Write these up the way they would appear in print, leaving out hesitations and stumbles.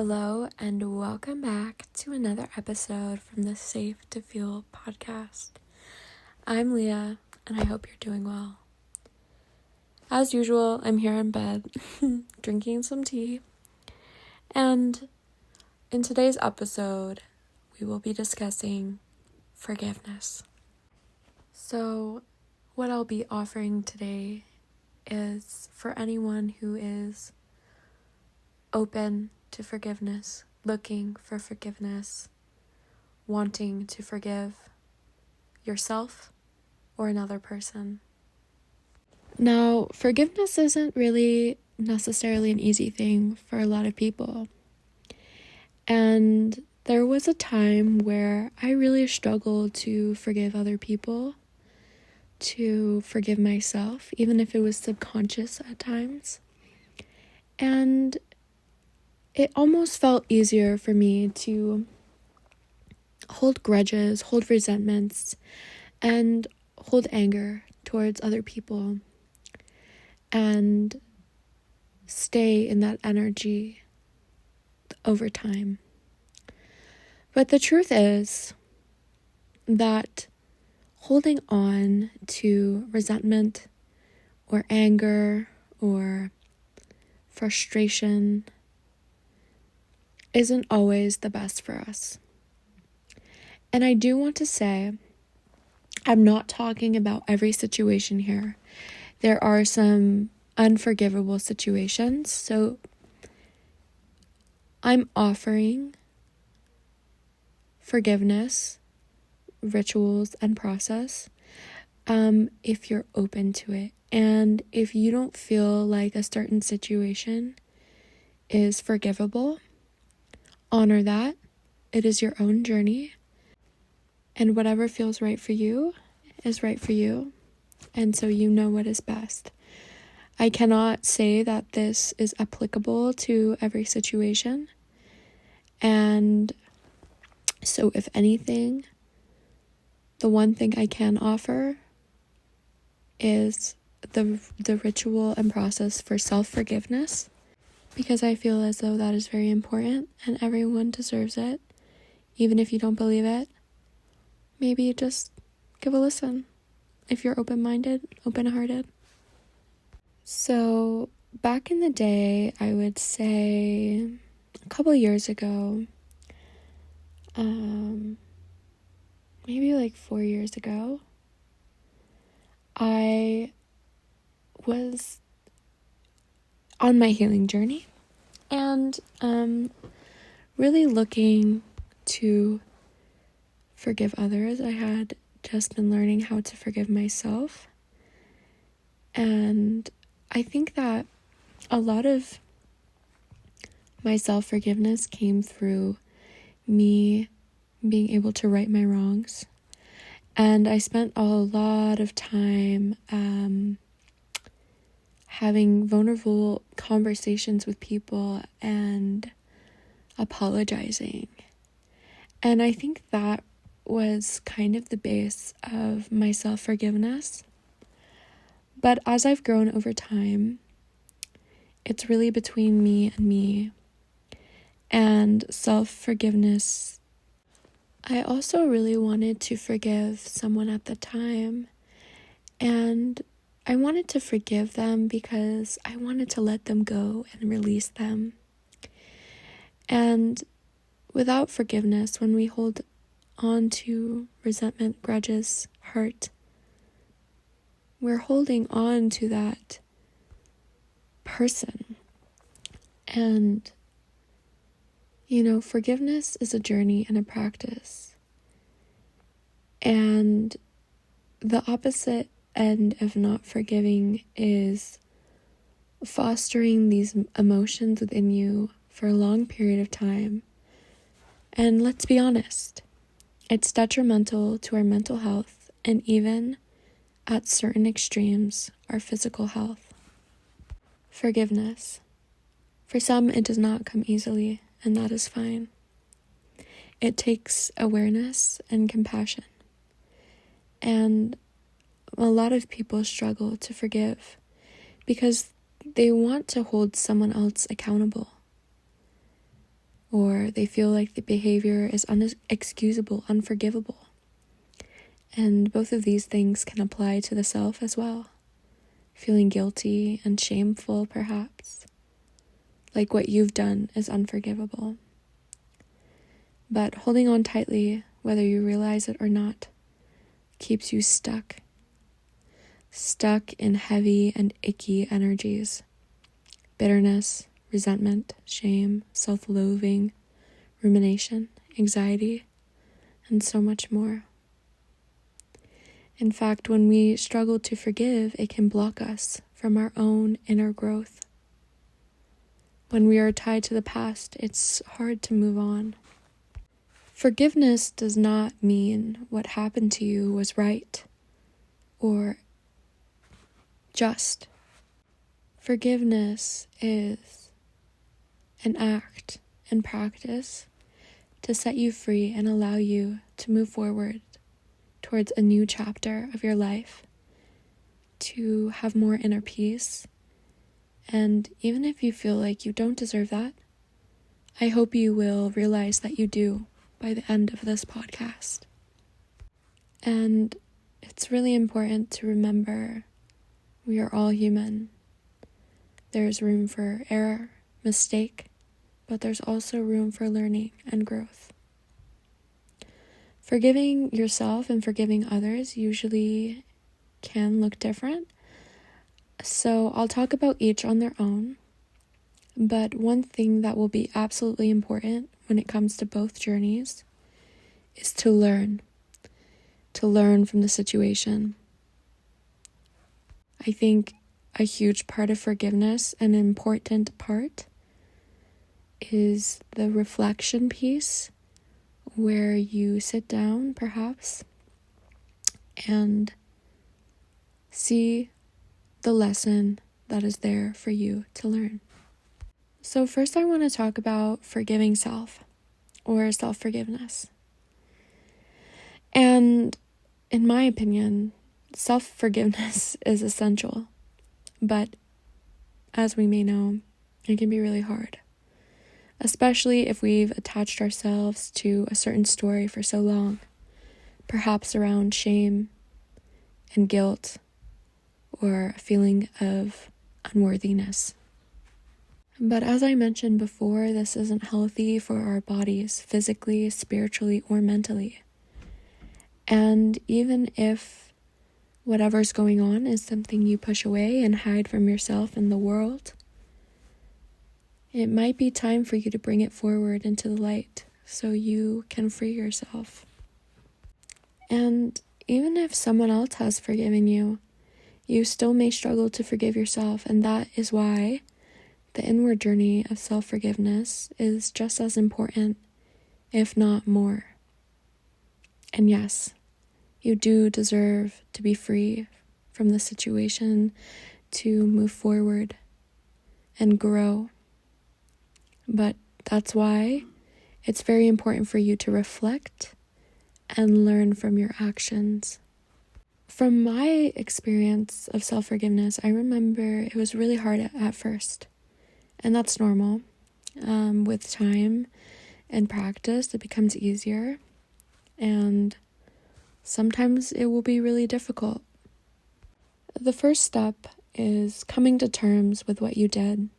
Hello and welcome back to another episode from the Safe to Feel podcast. I'm Leah and I hope you're doing well. As usual, I'm here in bed drinking some tea, and in today's episode we will be discussing forgiveness. So what I'll be offering today is for anyone who is open to forgiveness, looking for forgiveness, wanting to forgive yourself or another person. Now, forgiveness isn't really necessarily an easy thing for a lot of people. And there was a time where I really struggled to forgive other people, to forgive myself, even if it was subconscious at times. And it almost felt easier for me to hold grudges, hold resentments, and hold anger towards other people and stay in that energy over time. But the truth is that holding on to resentment or anger or frustration isn't always the best for us. And I do want to say, I'm not talking about every situation here. There are some unforgivable situations, so I'm offering forgiveness, rituals, and process if you're open to it. And if you don't feel like a certain situation is forgivable, honor that. It is your own journey, and whatever feels right for you is right for you, and so you know what is best. I cannot say that this is applicable to every situation, and so if anything, the one thing I can offer is the ritual and process for self-forgiveness, because I feel as though that is very important and everyone deserves it. Even if you don't believe it, maybe just give a listen if you're open-minded, open-hearted. So back in the day, I would say a couple years ago, maybe like 4 years ago, I was on my healing journey and really looking to forgive others. I had just been learning how to forgive myself, and I think that a lot of my self-forgiveness came through me being able to right my wrongs. And I spent a lot of time having vulnerable conversations with people and apologizing. And I think that was kind of the base of my self-forgiveness. But as I've grown over time, it's really between me and me. And self-forgiveness, I also really wanted to forgive someone at the time. And I wanted to forgive them because I wanted to let them go and release them. And without forgiveness, when we hold on to resentment, grudges, hurt, we're holding on to that person. And, forgiveness is a journey and a practice. And the opposite end of not forgiving is fostering these emotions within you for a long period of time. And let's be honest, it's detrimental to our mental health and even, at certain extremes, our physical health. Forgiveness. For some, it does not come easily, and that is fine. It takes awareness and compassion. And a lot of people struggle to forgive because they want to hold someone else accountable. or they feel like the behavior is unexcusable, unforgivable. And both of these things can apply to the self as well. Feeling guilty and shameful, perhaps, like what you've done is unforgivable. But holding on tightly, whether you realize it or not, keeps you stuck in heavy and icky energies. Bitterness, resentment, shame, self-loathing, rumination, anxiety, and so much more. In fact, when we struggle to forgive, it can block us from our own inner growth. When we are tied to the past, it's hard to move on. Forgiveness does not mean what happened to you was right or just. Forgiveness is an act and practice to set you free and allow you to move forward towards a new chapter of your life, to have more inner peace. And even if you feel like you don't deserve that, I hope you will realize that you do by the end of this podcast. And it's really important to remember we are all human. There's room for error, mistake, but there's also room for learning and growth. Forgiving yourself and forgiving others usually can look different. So I'll talk about each on their own. But one thing that will be absolutely important when it comes to both journeys is to learn from the situation. I think a huge part of forgiveness, an important part, is the reflection piece, where you sit down, perhaps, and see the lesson that is there for you to learn. So first I want to talk about forgiving self, or self-forgiveness. And in my opinion, self-forgiveness is essential, but as we may know, it can be really hard. Especially if we've attached ourselves to a certain story for so long, perhaps around shame and guilt, or a feeling of unworthiness. But as I mentioned before, this isn't healthy for our bodies, physically, spiritually, or mentally. And even if whatever's going on is something you push away and hide from yourself and the world, it might be time for you to bring it forward into the light so you can free yourself. And even if someone else has forgiven you, you still may struggle to forgive yourself, and that is why the inward journey of self-forgiveness is just as important, if not more. And yes, you do deserve to be free from the situation, to move forward and grow. But that's why it's very important for you to reflect and learn from your actions. From my experience of self-forgiveness, I remember it was really hard at first. And that's normal. With time and practice, it becomes easier. And sometimes it will be really difficult. The first step is coming to terms with what you did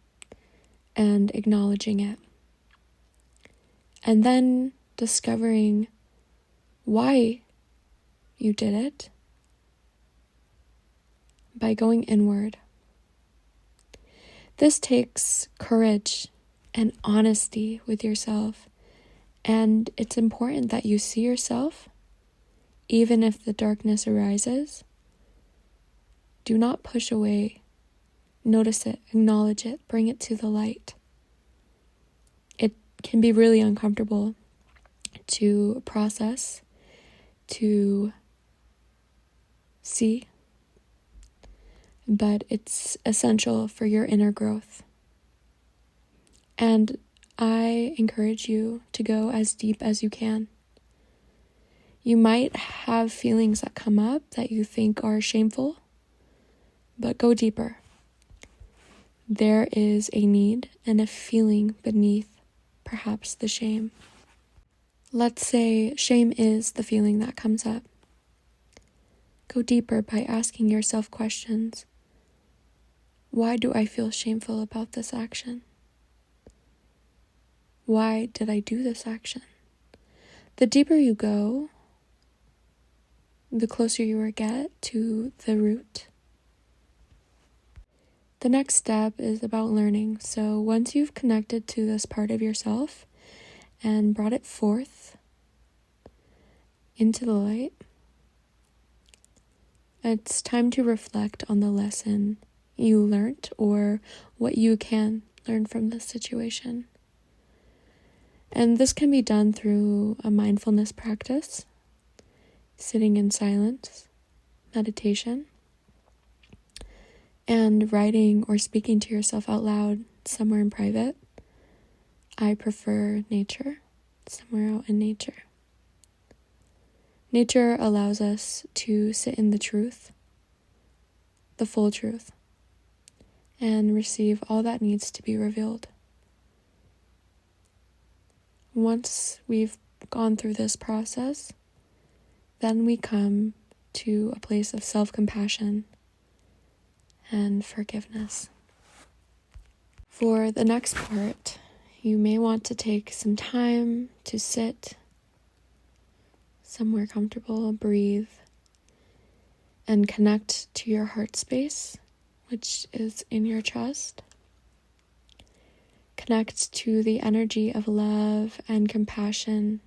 and acknowledging it. And then discovering why you did it by going inward. This takes courage and honesty with yourself, and it's important that you see yourself, even if the darkness arises. Do not push away. Notice it, acknowledge it, bring it to the light. It can be really uncomfortable to process, to see, but it's essential for your inner growth. And I encourage you to go as deep as you can. You might have feelings that come up that you think are shameful, but go deeper. There is a need and a feeling beneath perhaps the shame. Let's say shame is the feeling that comes up. Go deeper by asking yourself questions. Why do I feel shameful about this action? Why did I do this action? The deeper you go, the closer you will get to the root. The next step is about learning. So once you've connected to this part of yourself and brought it forth into the light, it's time to reflect on the lesson you learned or what you can learn from this situation. And this can be done through a mindfulness practice, sitting in silence, meditation, and writing or speaking to yourself out loud somewhere in private. I prefer nature, somewhere out in nature. Nature allows us to sit in the truth, the full truth, and receive all that needs to be revealed. Once we've gone through this process, then we come to a place of self-compassion and forgiveness. For the next part, you may want to take some time to sit somewhere comfortable, breathe, and connect to your heart space, which is in your chest. Connect to the energy of love and compassion,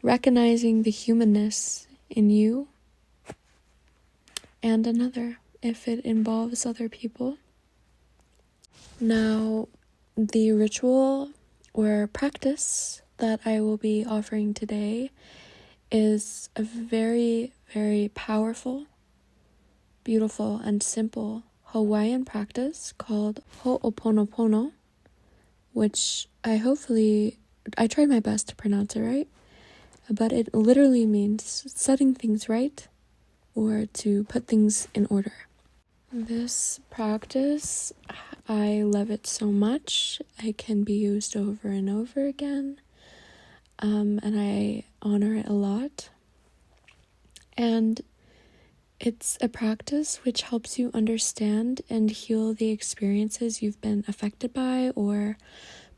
recognizing the humanness in you and another, if it involves other people. Now, the ritual or practice that I will be offering today is a very, very powerful, beautiful, and simple Hawaiian practice called oponopno, which I tried my best to pronounce it right, but it literally means setting things right or to put things in order. This practice, I love it so much. It can be used over and over again, and I honor it a lot. And it's a practice which helps you understand and heal the experiences you've been affected by or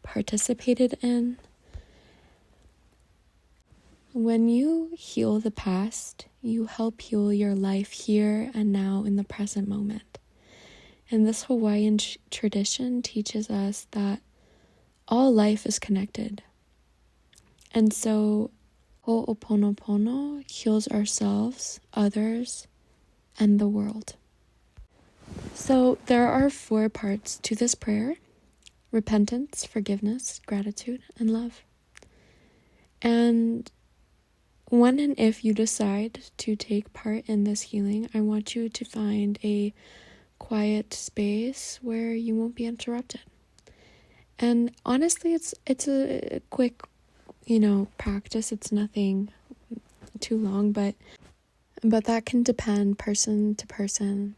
participated in. When you heal the past, you help heal your life here and now in the present moment. And this Hawaiian tradition teaches us that all life is connected. And so Ho'oponopono heals ourselves, others, and the world. So there are 4 parts to this prayer: repentance, forgiveness, gratitude, and love. And when and if you decide to take part in this healing, I want you to find a quiet space where you won't be interrupted. And honestly, it's a quick, practice. It's nothing too long, but that can depend person to person.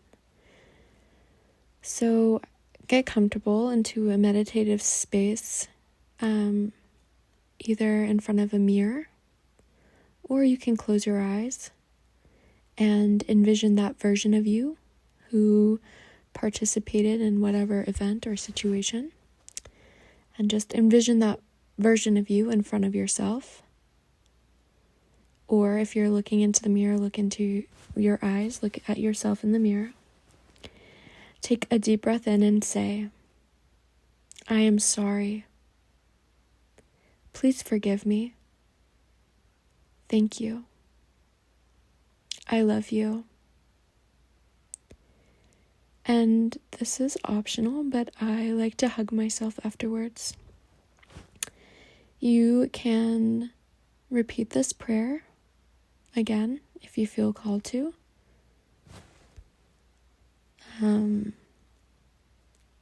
So get comfortable into a meditative space, either in front of a mirror, or you can close your eyes and envision that version of you who participated in whatever event or situation. And just envision that version of you in front of yourself. Or if you're looking into the mirror, look into your eyes, look at yourself in the mirror. Take a deep breath in and say, I am sorry. Please forgive me. Thank you. I love you. And this is optional, but I like to hug myself afterwards. You can repeat this prayer again if you feel called to.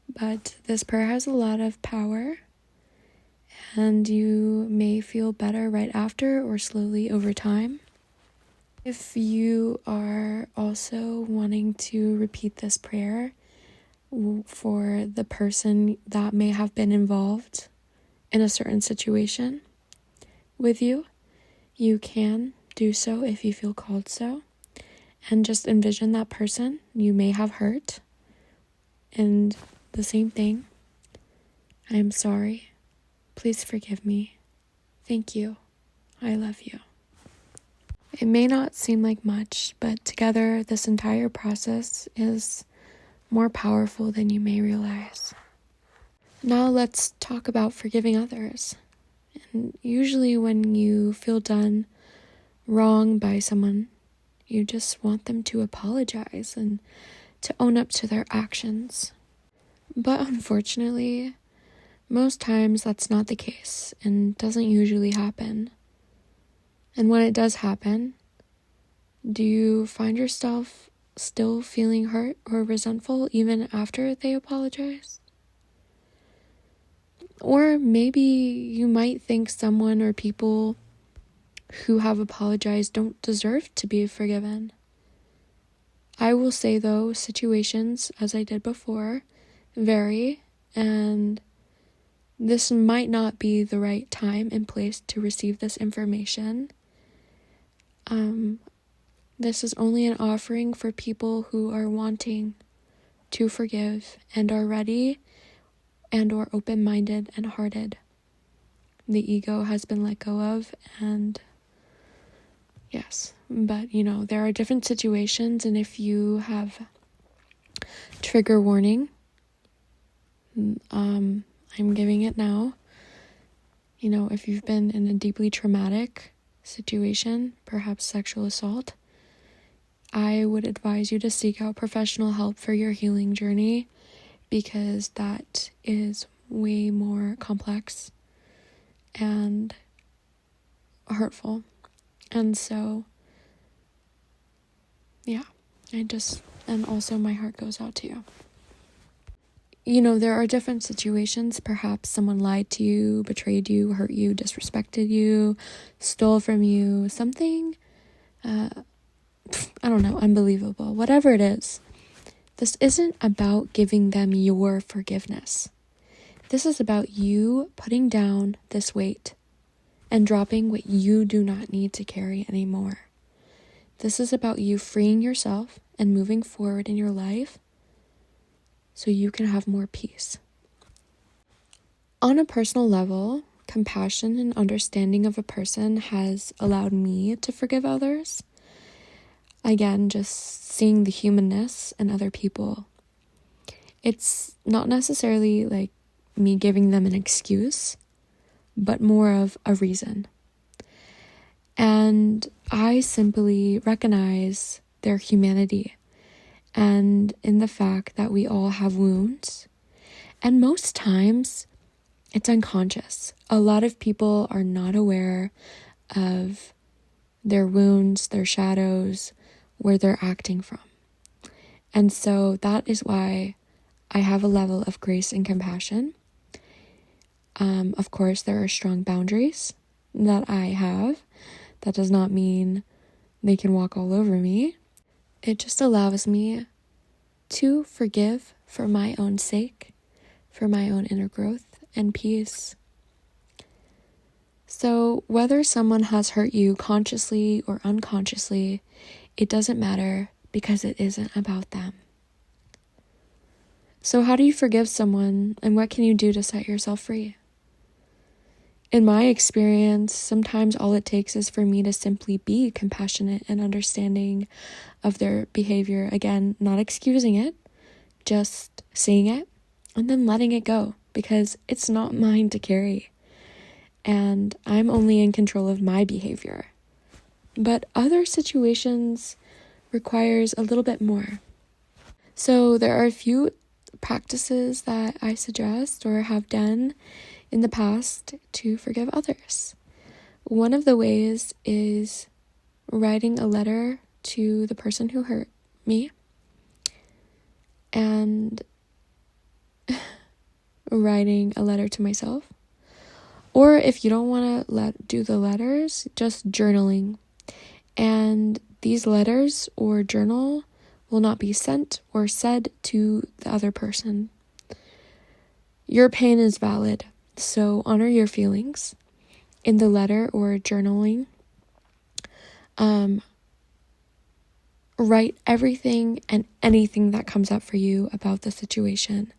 But this prayer has a lot of power, and you may feel better right after or slowly over time. If you are also wanting to repeat this prayer for the person that may have been involved in a certain situation with you, you can do so if you feel called so. And just envision that person you may have hurt. And the same thing. I am sorry. Please forgive me. Thank you. I love you. It may not seem like much, but together this entire process is more powerful than you may realize. Now let's talk about forgiving others. And usually when you feel done wrong by someone, you just want them to apologize and to own up to their actions. But unfortunately, most times that's not the case and doesn't usually happen. And when it does happen, do you find yourself still feeling hurt or resentful even after they apologize? Or maybe you might think someone or people who have apologized don't deserve to be forgiven. I will say though, situations, as I did before, vary, and this might not be the right time and place to receive this information. This is only an offering for people who are wanting to forgive and are ready and or open-minded and hearted. The ego has been let go of, and yes, but there are different situations, and if you have trigger warning, I'm giving it now. If you've been in a deeply traumatic situation, perhaps sexual assault, I would advise you to seek out professional help for your healing journey, because that is way more complex and hurtful. And so, yeah, and also my heart goes out to you. There are different situations. Perhaps someone lied to you, betrayed you, hurt you, disrespected you, stole from you, something, I don't know, unbelievable. Whatever it is, this isn't about giving them your forgiveness. This is about you putting down this weight and dropping what you do not need to carry anymore. This is about you freeing yourself and moving forward in your life so you can have more peace. On a personal level, compassion and understanding of a person has allowed me to forgive others. Again, just seeing the humanness in other people. It's not necessarily like me giving them an excuse, but more of a reason. And I simply recognize their humanity and in the fact that we all have wounds. And most times it's unconscious. A lot of people are not aware of their wounds, their shadows, where they're acting from. And so that is why I have a level of grace and compassion. Of course, there are strong boundaries that I have. That does not mean they can walk all over me. It just allows me to forgive for my own sake, for my own inner growth and peace. So whether someone has hurt you consciously or unconsciously, it doesn't matter, because it isn't about them. So how do you forgive someone, and what can you do to set yourself free? In my experience, sometimes all it takes is for me to simply be compassionate and understanding of their behavior. Again, not excusing it, just seeing it and then letting it go, because it's not mine to carry. And I'm only in control of my behavior. But other situations requires a little bit more. So there are a few practices that I suggest or have done in the past to forgive others. One of the ways is writing a letter to the person who hurt me, and writing a letter to myself. Or if you don't want to do the letters, just journaling. And these letters or journal will not be sent or said to the other person. Your pain is valid. So honor your feelings in the letter or journaling. Write everything and anything that comes up for you about the situation.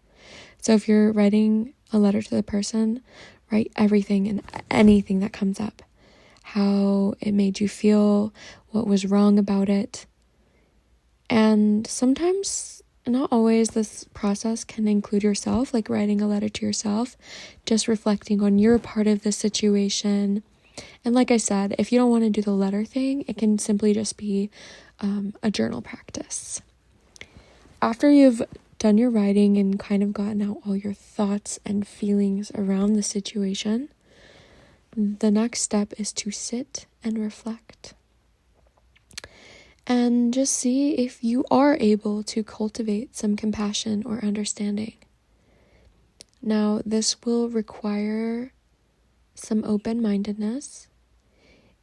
So if you're writing a letter to the person, write everything and anything that comes up. How it made you feel, what was wrong about it. And sometimes, not always, this process can include yourself, like writing a letter to yourself, just reflecting on your part of the situation. And like I said, if you don't want to do the letter thing, it can simply just be a journal practice. After you've done your writing and kind of gotten out all your thoughts and feelings around the situation, the next step is to sit and reflect. And just see if you are able to cultivate some compassion or understanding. Now, this will require some open-mindedness.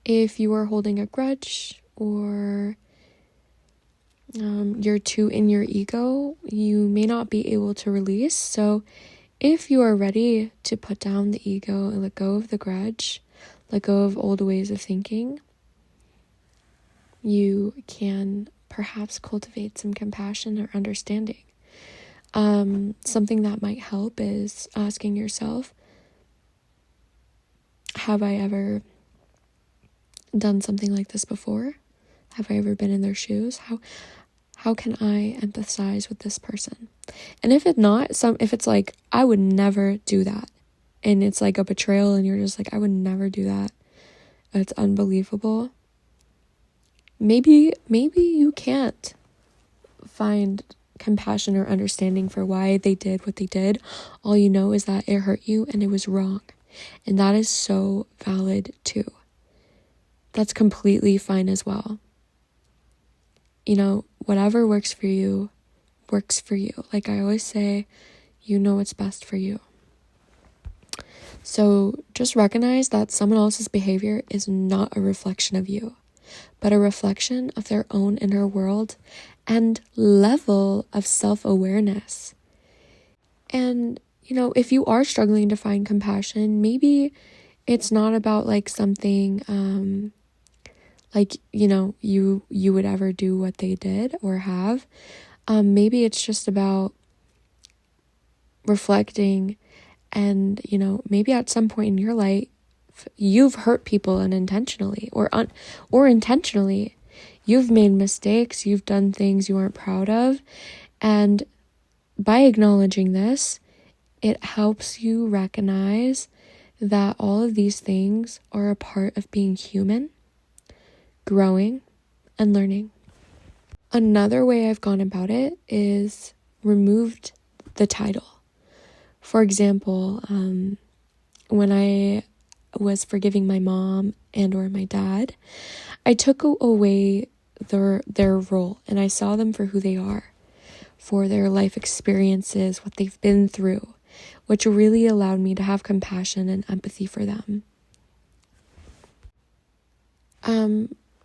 If you are holding a grudge or you're too in your ego, you may not be able to release. So if you are ready to put down the ego and let go of the grudge, let go of old ways of thinking, you can perhaps cultivate some compassion or understanding. Something that might help is asking yourself, have I ever done something like this before? Have I ever been in their shoes? How can I empathize with this person? And if it's like, I would never do that, and it's like a betrayal and you're just like, I would never do that, it's unbelievable, maybe you can't find compassion or understanding for why they did what they did. All you know is that it hurt you and it was wrong, and that is so valid too. That's completely fine as well. Whatever works for you, works for you. Like I always say, you know what's best for you. So just recognize that someone else's behavior is not a reflection of you, but a reflection of their own inner world and level of self-awareness. And, if you are struggling to find compassion, maybe it's not about like something you would ever do what they did or have. Maybe it's just about reflecting and, maybe at some point in your life, you've hurt people unintentionally or intentionally. You've made mistakes, you've done things you aren't proud of. And by acknowledging this, it helps you recognize that all of these things are a part of being human, growing, and learning. Another way I've gone about it is removed the title. For example, when I was forgiving my mom and or my dad, I took away their role and I saw them for who they are, for their life experiences, what they've been through, which really allowed me to have compassion and empathy for them.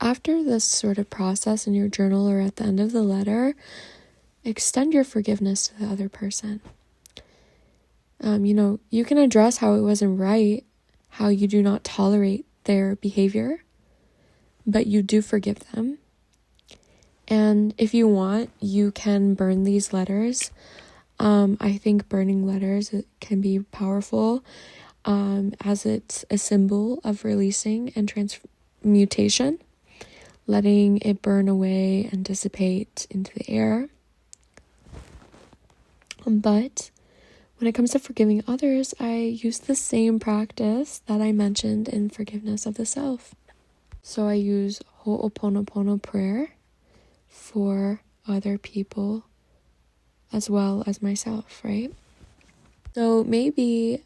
After this sort of process in your journal or at the end of the letter, extend your forgiveness to the other person. You can address how it wasn't right, how you do not tolerate their behavior, but you do forgive them. And if you want, you can burn these letters. I think burning letters can be powerful, as it's a symbol of releasing and transmutation, letting it burn away and dissipate into the air. But when it comes to forgiving others, I use the same practice that I mentioned in forgiveness of the self. So I use oponopno prayer for other people as well as myself, right? So maybe,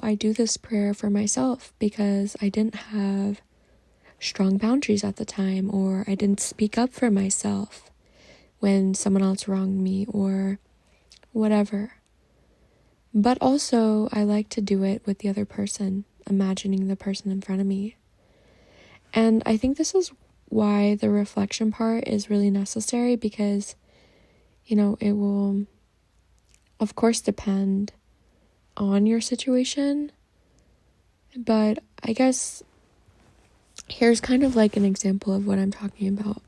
I do this prayer for myself because I didn't have strong boundaries at the time, or I didn't speak up for myself when someone else wronged me or whatever. But also, I like to do it with the other person, imagining the person in front of me. And I think this is why the reflection part is really necessary, because, it will, of course, depend on your situation. But I guess here's kind of like an example of what I'm talking about.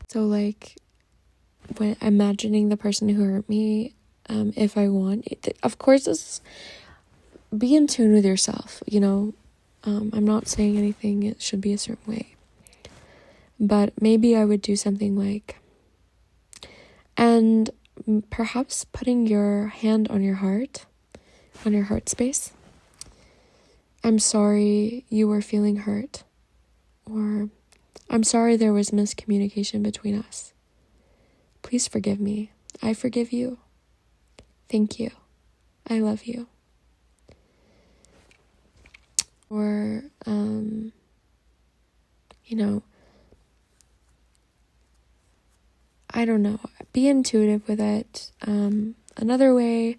So like when imagining the person who hurt me, if I want, of course, be in tune with yourself, you know. I'm not saying anything, it should be a certain way. But maybe I would do something like, and perhaps putting your hand on your heart space. I'm sorry you were feeling hurt. Or, I'm sorry there was miscommunication between us. Please forgive me. I forgive you. Thank you. I love you. Or, you know, I don't know, be intuitive with it. Another way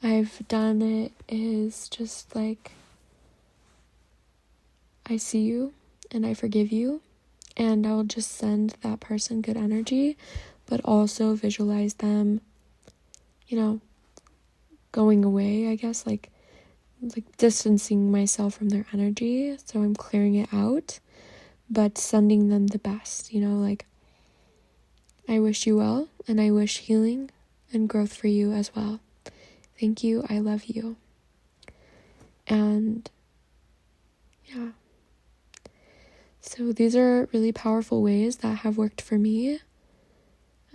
I've done it is just like, I see you and I forgive you, and I'll just send that person good energy, but also visualize them, you know, going away, I guess, like distancing myself from their energy. So I'm clearing it out, but sending them the best, you know, like, I wish you well, and I wish healing and growth for you as well. Thank you. I love you. And yeah. So these are really powerful ways that have worked for me.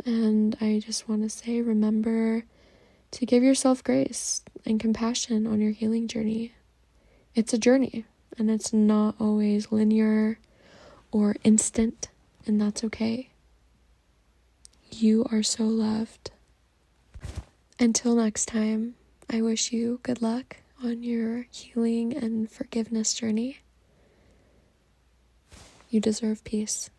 And I just want to say, remember to give yourself grace and compassion on your healing journey. It's a journey, and it's not always linear or instant, and that's okay. You are so loved. Until next time, I wish you good luck on your healing and forgiveness journey. You deserve peace.